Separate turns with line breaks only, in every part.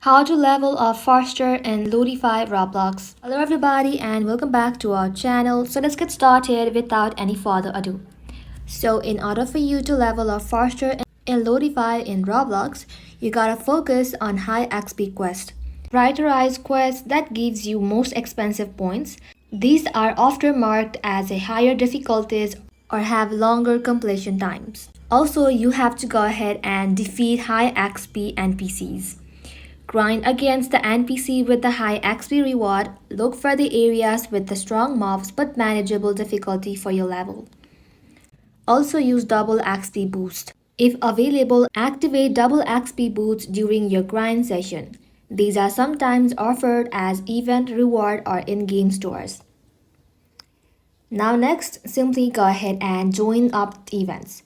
How to level up faster in Lootify Roblox. Hello everybody and welcome back to our channel. So let's get started without any further ado. So in order for you to level up faster in Lootify in Roblox, you gotta focus on high XP quests. Prioritize quests that gives you most expensive points. These are often marked as a higher difficulties or have longer completion times. Also, you have to go ahead and defeat high XP NPCs. Grind against the NPC with the high XP reward. Look for the areas with the strong mobs but manageable difficulty for your level. Also use double XP boost. If available, activate double XP boosts during your grind session. These are sometimes offered as event reward or in-game stores. Now next, simply go ahead and join up events.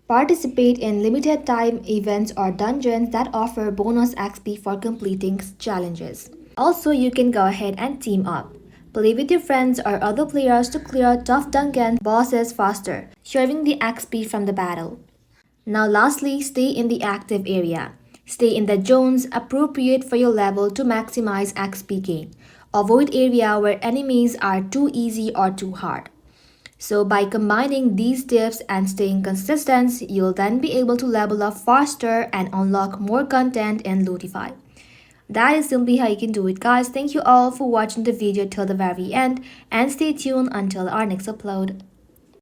Participate in limited time events or dungeons that offer bonus XP for completing challenges. Also, you can go ahead and team up. Play with your friends or other players to clear tough dungeon bosses faster, sharing the XP from the battle. Now lastly, stay in the active area. Stay in the zones appropriate for your level to maximize XP gain. Avoid area where enemies are too easy or too hard. So by combining these tips and staying consistent, you'll then be able to level up faster and unlock more content in Lootify. That is simply how you can do it, guys. Thank you all for watching the video till the very end and stay tuned until our next upload.